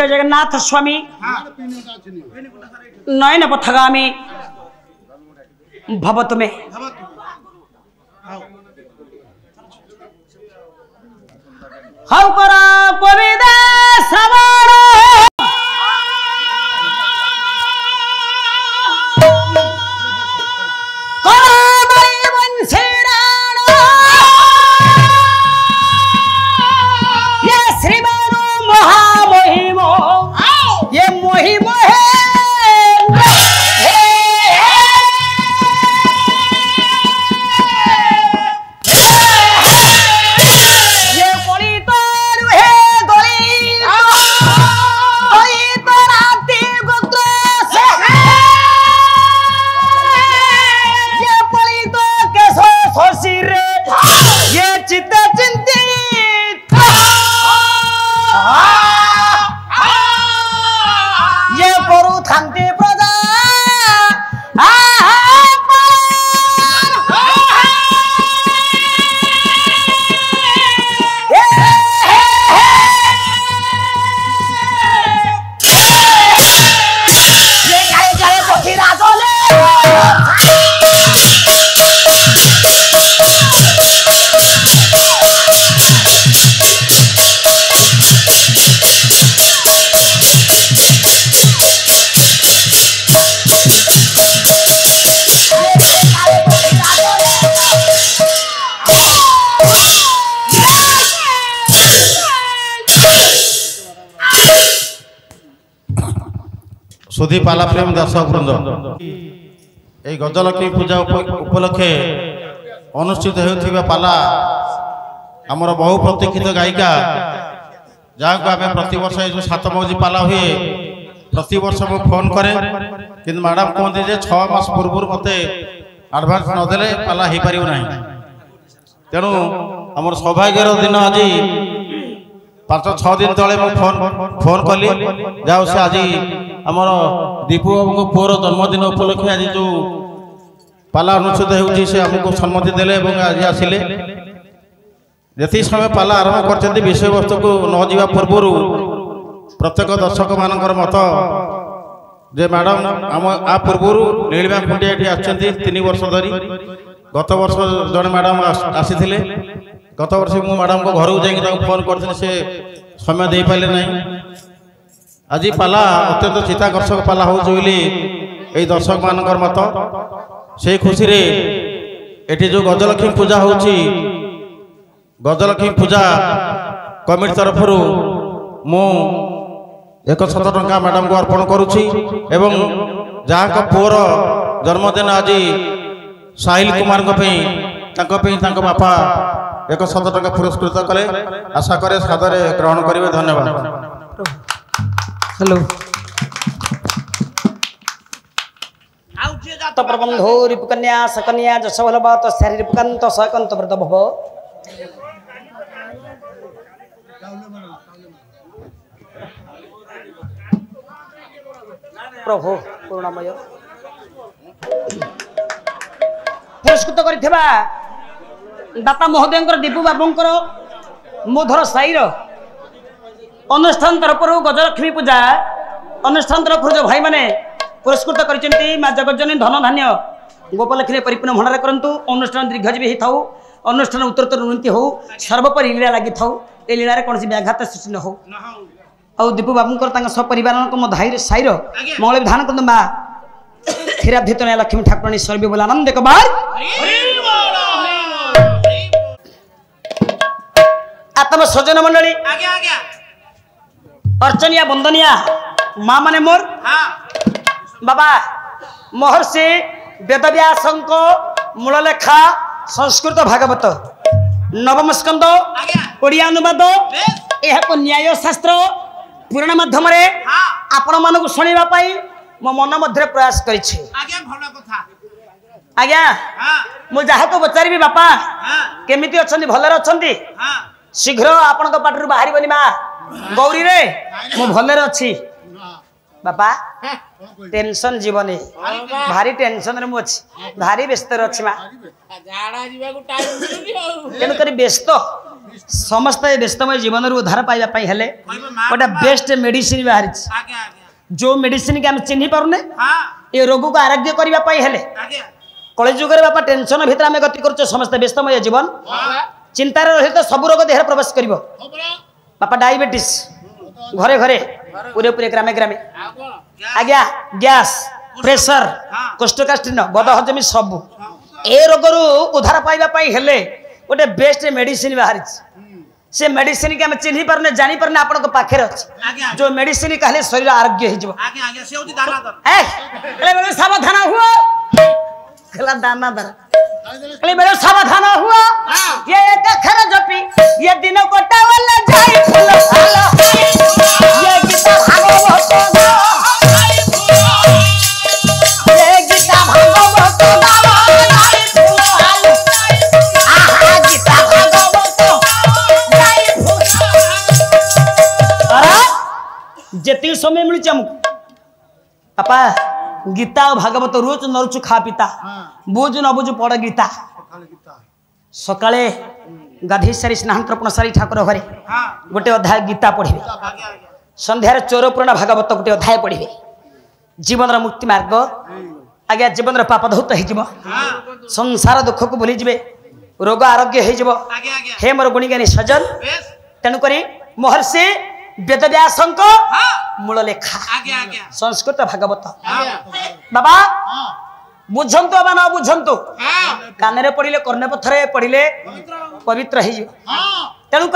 जय जगन्नाथ स्वामी नयन पथगामी भव तुम्हें हौ करा पविदा श्रवण सुधी पाला प्रेम दर्शक वृंद ये गजलक्ष्मी पूजा उपलक्षे अनुष्ठित होता पाला आमर बहु प्रतीक्षित गायिका जहाँ को आम प्रत वर्ष जो 7 मौजी पाला हुए प्रति वर्ष मु फोन करे कि मैडम कहते 6 मास पूर्व मत आडभांस नदेले पाला हो पार ना तेणु आमर सौभाग्यर दिन आज 5-6 दिन तले फोन कली जाओ से आज आमर दीपू बाबू पुअर जन्मदिन उपलक्षे आज जो पाला अनुष्ठित होती से आमको सम्मति देले आज आसिले जी समय पाला आरंभ कर विषय वस्तु को न जावा पूर्व प्रत्येक दर्शक मानकर मत जे मैडम आम आ पूर्व नीलिमा खुंटिया ये आछंती 3 वर्ष धरी गत वर्ष जड़े मैडम आसी गत वर्ष मु मैडम को घर को फोन करते से समय दे पारे ना आज पाला अत्यंत चित्ताकर्षक पाला हो दर्शक मानकर मत से खुशी रे एटी जो गजलक्ष्मी पूजा होची गजलक्ष्मी पूजा कमिटी तरफ मु 100 टंका मैडम को अर्पण करुछि एवं जहाँ पुअर जन्मदिन आज साहिल कुमार बापा 100 टंका पुरस्कृत कले आशा करे सादरे ग्रहण करेंगे। धन्यवाद। हेलो तो प्रबंधो रिपुकन्या सकन्या जसवलबात शारीरिपकांत सकंत व्रत भव प्रभु करुणामय पुरस्कृत करथिबा दाता महोदय दीपू बाबूंकर मोधर साईर अनुष्ठान तरफ गजलक्ष्मी पूजा अनुष्ठान तरफ जो भाई माने पुरस्कृत करचंती मां जगज्जननी धन धान्य गोपलक्ष्मी परिपूर्ण भंडार करंतु अनुष्ठान दीर्घजीवी ही थाउ अनुष्ठान उत्तरोत्तर उन्नति हो सर्वोपरि लीला लगी थाउ ए लीला रे कोनसी व्याघात सृष्टि न हो आउ दीपू बाबूंकर तांग सपरिवार को मो धाई साईर मंगल विधान करंतु मां खीराधितने लक्ष्मी ठाकुरानी सर्वे बोला आनंद एक बार आत्म सज्जन मंडली अर्चनिया वंदनिया माँ माने मोर बाबा महर्षि वेदव्यासंक मूल लेखा संस्कृत भागवत नवम स्कंद ओडिया अनुवाद यह न्याय शास्त्र पुराण माध्यम आपण मानक शुणा मो मन मध्य प्रयास करिछि आज्ञा मु जहाँ को पचारि बापा केमिति अछंती भलरे अछंती शीघ्र आपण पाटरू बाहर माँ गौरी रे मु भलरे अछि बापा टेंशन जीवनी भारी टेंशन रे मु अछि भारी व्यस्त रे अछि माँ तेणुक व्यस्त समस्त व्यस्तमय जीवन उद्धार पाइबा हेले गोटे बेस्ट मेडिसिन बाहरी जो मेडिसिन के आम चिन्ह पारुने ये रोग को आरोग्य करने हेले कलिजुग बापा टेंशन भितर आम गति कर समस्त व्यस्तमय जीवन चिंतार रही तो सब रोग देह प्रवेश कर बापा डायबिटीज घरे घरे पूरे पूरे ग्रामे ग्रामे आज्ञा गैस प्रेशर कोष्ठकाष्ठिन बदहजमी सब ए रोग उद्धार पाइबा हेले गोटे बेस्ट मेडिसिन बाहरी से मेडिसिन के हम चिन्ह पारने जानी पारने आपन पाखे अच्छे जो मेडिसिन कहले शरीर आरोग्य हो सावधान हुआ दाना दर सावधान हुआ ये एक अक्षर जपी ये दिन कोटा वाला जाई फूल भालो ये गीता भागवत ये गीता भागवत जाई फूल भालो आहा गीता भागवत जाई फूल जेती समय मिलुछ हमको पापा गीता और भागवत रोज नरुचु खा पिता बुझ न बुझ पड़ गीता सकाळे गाधी सारी स्नान तर्पण सारी ठाकुर घरे गोटे अध्याय गीता पढ़े संध्यार चौरपूर्ण भागवत गोटे अध्याय पढ़े जीवन मुक्ति मार्ग आज्ञा जीवन पाप धौत हो संसार दुख को भूली जाए रोग आरोग्य हो हे मोर गुणीज्ञानी सजन तेणुक महर्षि वेदव्यास मूल लेखा संस्कृत भागवत बाबा बुझंतु बाबा न बुझंतु कान पढ़िले कर्ण पथर पढ़िले पवित्र तेणुक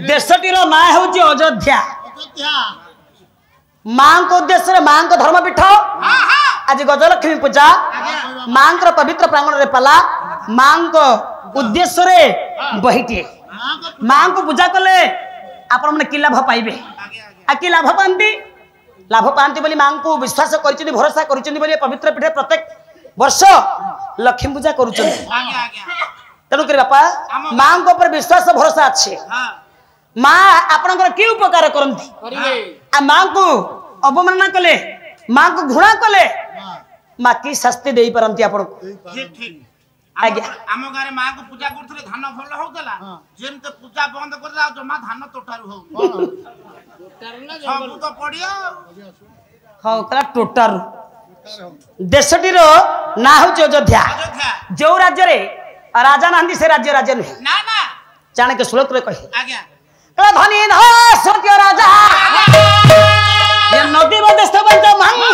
देशटीर ना हूँ अयोध्या माँ को उद्देश्य माँ को धर्मपीठ आज गजलक्ष्मी पूजा माँ पवित्र प्रांगण रे पाला माँ को उद्देश्य बहीटे माँ को पूजा कले आपण मैंने कि लाभ पाइबे आ कि लाभ पाती बोली माँ को विश्वास कर भरोसा कर पवित्र पीठे प्रत्येक वर्ष लक्ष्मी पूजा करुँच तेणुक बापा माँ को ऊपर विश्वास भरोसा अच्छे माँ आपणकर कि उपकार करती आ माँ को अवमानना कले माँ को घृणा कले माँ की शास्ति दे पारती आपण आज्ञा आम गारे मां को पूजा करथले धान भल होतला जेमते पूजा बंद करला जमा धान टोटारू हो सब तो पड़िया हां कला टोटारू देशटीर ना हो अयोध्या जो राज्य रे राजा नांदी से राज्य नहीं ना ना चाणक्य श्लोक रे कहे आज्ञा कला धनी न सत्य राजा ये नदी मध्य स्थित मंग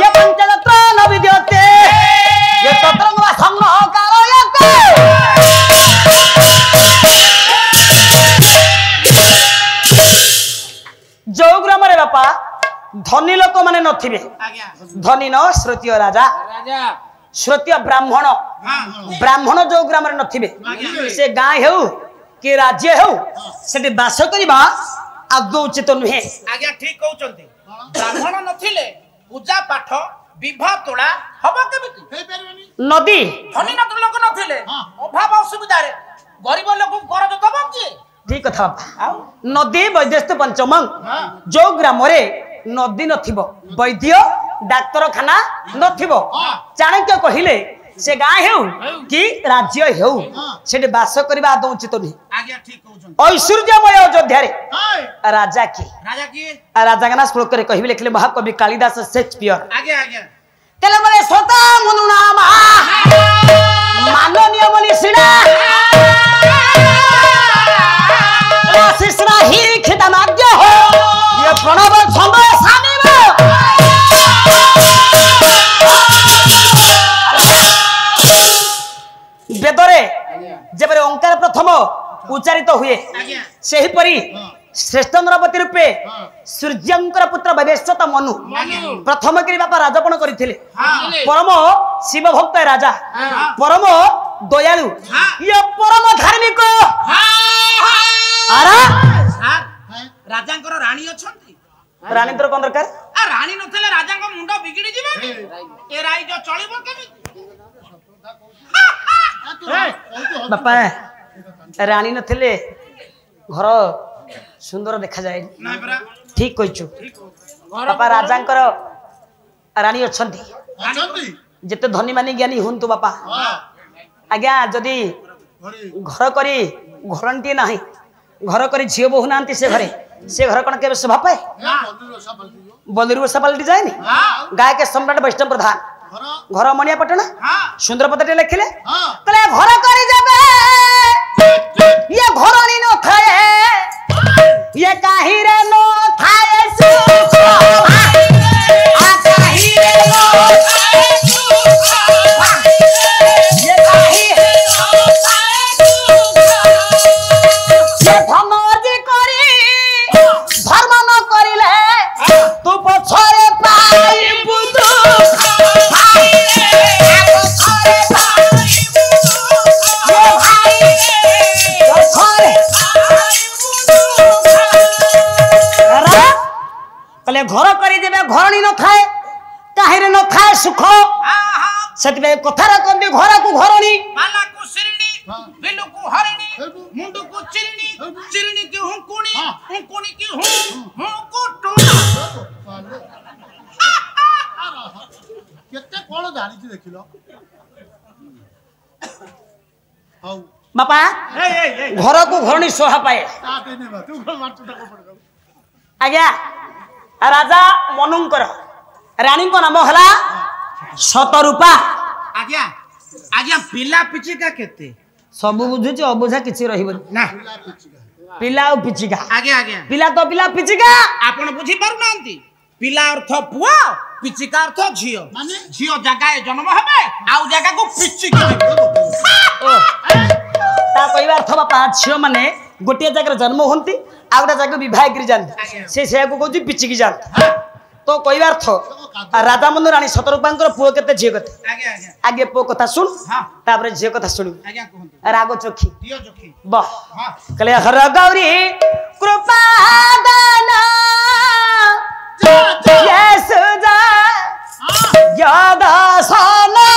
ये पंचरत्न न विद्यते ये तत्रंग संग्रह कालयते जो ग्राम रे बापा धनी लोक माने नथिबे धनी न श्रुतीय राजा श्रुतीय ब्राह्मण ब्राह्मण जो ग्राम रे नथिबे से गाँ हेउ कि राज्य हेउ सेठी बास करिबा आदौ उचित नुहे आज्ञा ठीक कहउचंती ब्राह्मण नथिले पूजा पाठ विवाह तोड़ा हबो केमिति नदी धनी नदी लोक नथिले अभाव असुविधा रे गरीब लोक करज दबो कि ठीक कथा बापा नदी वैद्यस्थ पंचमंग जो ग्राम रे नदी नथिबो वैद्य डाक्तरखाना नथिबो चाणक्य कहिले से गाँ हेउ कि राज्य हेउ सेठी बास करबा आदौ उचित नहीं आज्ञा ठीक कहउचंती ऐश्वर्यमय अयोध्या रे राजा की राजा का ना श्लोक रे कहिबे लिखले महाकवि कालिदास शेक्सपियर आज्ञा आज्ञा तेले बोले स्वता मनुना माननीय बोली सिना शिष्णा ही खिदनाज्ञ हो ये प्रणव छंद सामिव वेदरे जेबरे ओंकार प्रथम उच्चारित हुए सेही परी श्रेष्ठ नरपति रूपे सूर्यंकर पुत्र भवेश्वत मनु प्रथम करी बापा राजपण करथिले परम शिव भक्त राजा परम दयालु ये परम धार्मिक आरा राजांकर रानी अछंती रानी तर कोन दरकार आ रानी नथले राजांक मुंडा बिगिड़ी जिबे ए राई जो चलिबो केमि बापा रानी नथिले घर सुंदर देखा जाए ना बरा ठीक कहिछु बापा राजांकर रानी अछंती अछंती जेते धनी मानी ज्ञानी हुंतु बापा आज्ञा जदि घर करी घरटी ना घर करी झील बोहू ना से घरे से घर कौन के शोभा पाए बलि वर्षा पलटि जाए गाय के सम्राट वैष्णव प्रधान घर मणिया पटना सुंदर पदटे लिखिले कहले घर करी जाबे ये घरणी न थाए ये काहे रे न थाए सुख आ काहे रे न थाए सुख ये काहे रे न थाए सुख ये धमजी करी धर्म न करिले तू पछरे पाई बुदु घर कर घरणी न थाए कहीं न थाए सुख से कथार कहते घर को घरणी बिलु को हरणी मुंडू को चिरणी चिरणी की हुंकुणी हुंकुणी की हुंकु टोना केते कोन जानिछि देखिलो हौ बापा घर को घरणी शोभा पाए आज्ञा राजा मनुंकर रानी को नाम हला शतरूपा आज्ञा आज्ञा पिला पिचिका केते सब बुझुची अबुझा किछि रहिबो ना पिला और पिचिका आज्ञा आज्ञा पिला तो पिला पिचिका आपण बुझी पारु नांती पिला अर्थ पुआ पिचिका अर्थ झियो माने झियो जगह जन्म हबे आउ जगह को पिचिका ता कहबा अर्थ बापा झियो माने गोटे जगह जन्म होंती आउटा जगह विवाह करी जानती से को कहूँ पिचिकी जानती तो कहबा अर्थ राजा मनु रानी शतरूपांकर पुओ केते झियो केते आगे पुओ कथा सुन तापर झियो कथा सुन रागो चोखी बह कहले हर गौरी कृपा दाना सुजा याद साना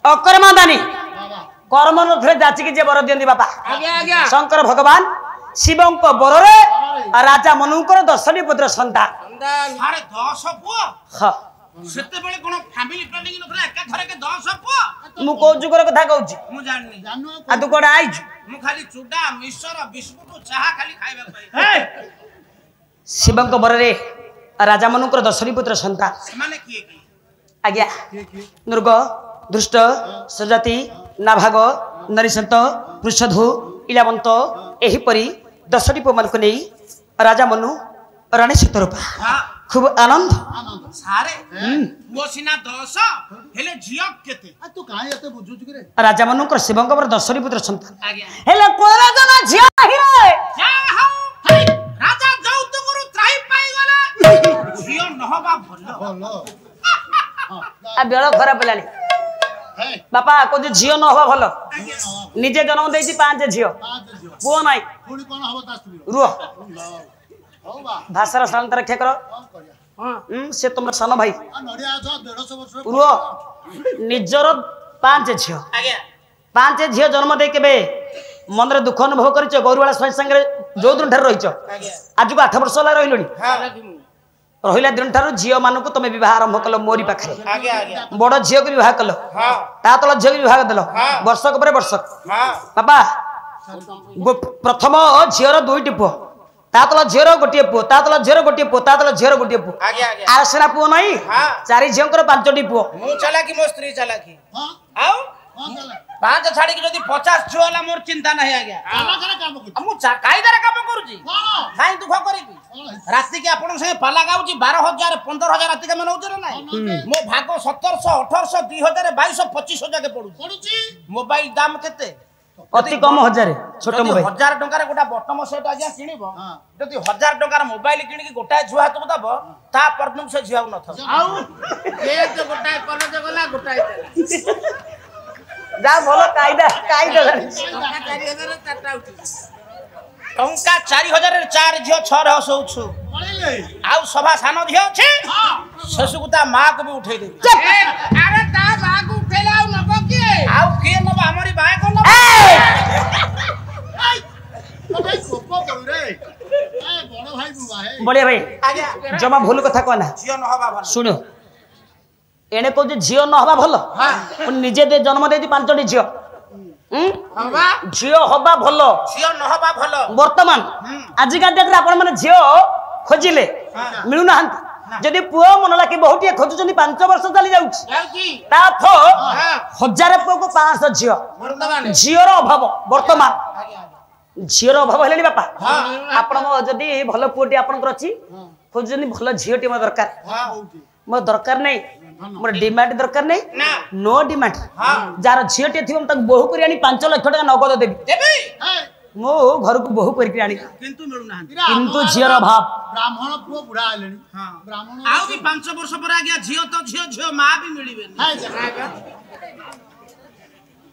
अकर्मादानी कर्म नुथे जाचिकी जे बर दियंती बापा शंकर भगवान शिवं को बररे राजा मनुकर 10 पुत्र संतान सारे 10 पुओ हां सेते बेले कोन फैमिली प्लानिंग नथला एका घरे के 10 पुओ मु को जुगर कथा कहूची मु जाननी आ तू कोडा आइज मु खाली चूड़ा मिश्र बिस्कुट चाहा खाली खाइबा पाई शिवं को बररे राजा मनुकर 10 पुत्र संतान माने की आज्ञा नृग दृष्ट सजाति नाभाग नरिसंत पृषधु इलावंत एहीपरी 10 पुमान को नहीं राजा मनु रानी शतरूपा खूब आनंद सारे वो सिना 10 हेले झियो केते तू काहे एते बुझुछ कि रे राजा मनु को शिवंक पर 10 पुत्र संतान आज्ञा हेले कोरा जना झियो नाही रे जा हाउ राजा जौत गुरु त्राही पाई गला झियो नहबा भलो आ बेଳ खराब हेलानी बापा को झियो न हवा भल निजे जन्म देछि 5 झियो पुओ नाई पुणी कोन हबो ता स्त्री रुह हो बा भाषार शांत रक्षा करो से तुम सान भाई नडिया छ 150 वर्ष रुह निजर 5 झियो आज्ञा 5 झियो जन्म दे केबे मन रे दुख अनुभव करिछ गौरवाला स्वयं संगे जो दिन ठर रहिछ आज को 8 वर्ष ला रहिलोनी रहिला दिन ठारू झियो मानकु तमे विवाह आरंभ कलो मोरी पाखरे आज्ञा आज्ञा बड़ झियो को विवाह कलो हां ता तल झियो को विवाह देलो वर्षक परे वर्षक हां बाबा प्रथम झियोर दुईटी पुओ ता तल झियोर गोटिए पुओ ता तल झियोर गोटिए पुओ ता तल झियोर गोटिए पुओ आज्ञा आज्ञा आर सेना पुओ नहीं हां चारि झियोंकर पांचटी पुओ मु चलाकी मो स्त्री चलाकी हां आउ हां चला पांच छाड़ी की जदी 50 छुआ ला मोर चिंता नहीं आज्ञा काला करे काम कर मु कायदार काम करूची हां काई दुख करिबी राति के आपण से पाला गाउची 12000 15000 राति के मन होतरे ना मो भाग 1700 1800 2000 2200 2500 जाके पडू पडुची मोबाइल दाम केते अति कम 1000 छोट जदि मोबाइल 1000 टंकार गोटा बटम सेट आज्ञा किनिबो हां जदि 1000 टंकार मोबाइल किनि की गोटा छुआ हाथ दबो ता परदुम से झियाउ न थब आउ ये तो गोटा कॉलेज गला गोटा जा बोलो कायदा कायदा टंका 4000 रे 4 झियो 6 रह सोछु पळिले आउ सभा सानो झियो छै हां शशुकुता मां को भी उठै दे अरे ता मां को उठैला आउ नको के आउ के नबा हमरी बाय को न भाई कोपो करू रे ए बड़ भाई बुआ है बढ़िया भाई आज्ञा जमा भूल कथा कहना झियो न हबा भल सुनो एने को झियो न हबा भल हां निजे दे जन्म देती पांचटी झियो हबा झियो हबा भल झियो न हबा भल वर्तमान आजिका डेट रे आपण माने झियो खोजिले मिलु ना जदि पुओ मन लाकी बहुटिए खोजुचनी 5 वर्ष चली जाउची जाउची ता थो हां 1000 पुओ को 500 झियो वर्तमान झियोर अभाव वर्तमान आज्ञा झियोर अभाव हेलेनी बापा हां आपण जदि भल पुओटी आपनकर अछि खोजुचनी भल झियोटी म दरकार हां मो दरकार नहीं मोर डिमांड दरकार नहीं ना नो डिमांड हां जार झियोटी थिव हम तक बहु करी आनी 5 लाख टका नगद देबी देबी ए मो घर को बहु करी आनी किंतु मिलु ना किंतु झियोर अभाव ब्राह्मण पुओ बुढ़ा आलेनी हां ब्राह्मण आउ भी 5 वर्ष पर आ गया झियो तो झियो झियो मां भी मिलिबे हाय जा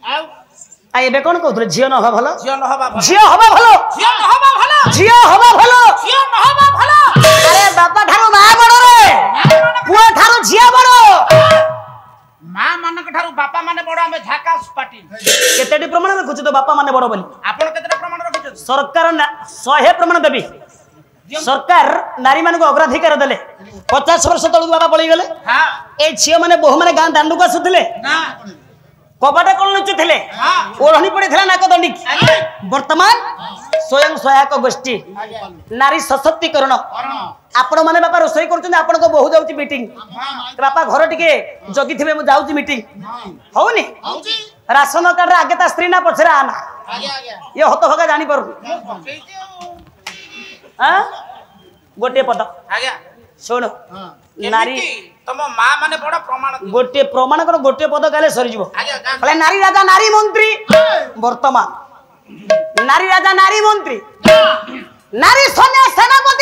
आउ आ एबे कोन कहथले झियो न हबा भलो झियो न हबा भल झियो हबा भलो झियो न हबा भल झियो हबा भलो झियो न हबा भल अरे बापा ठारू मा बड़ रे पुओ ठारू झियो बड़ मां मानक ठारू बापा माने बड़ हमें झाकास पाटी केतेडी प्रमाण रखुछ तो बापा माने बड़ बोली आपण केते प्रमाण रखिछ सरकार 100 प्रमाण देबी सरकार नारी मान को अग्राधिकार देले 50 वर्ष तळु बाबा पळी गेले हां ए छियो माने बहु माने गां दांडू को आसुथिले ना कबाटा कोन लुचुथिले हां ओढ़नी पड़ीथिला नाक दंडी वर्तमान स्वयं सहायक गोष्ठी नारी सशक्तिकरण आपण माने बापा रोसई करछन आपण को बहु जाउची मीटिंग बापा घर टिके जगी थिबे मु जाउची मीटिंग होउनी आउची राशन कार्ड रे आगे ता स्त्री ना पछरे आना आज्ञा आज्ञा ये हत भगा जानी पर हां गोटे पद आज्ञा सुन हां नारी तम मां माने बड़ प्रमाण गोटे प्रमाण कर गोटे पद गाले सरी जीवो आज्ञा भले नारी राजा नारी मंत्री वर्तमान नारी राजा नारी मंत्री नारी सैन्य सेनापति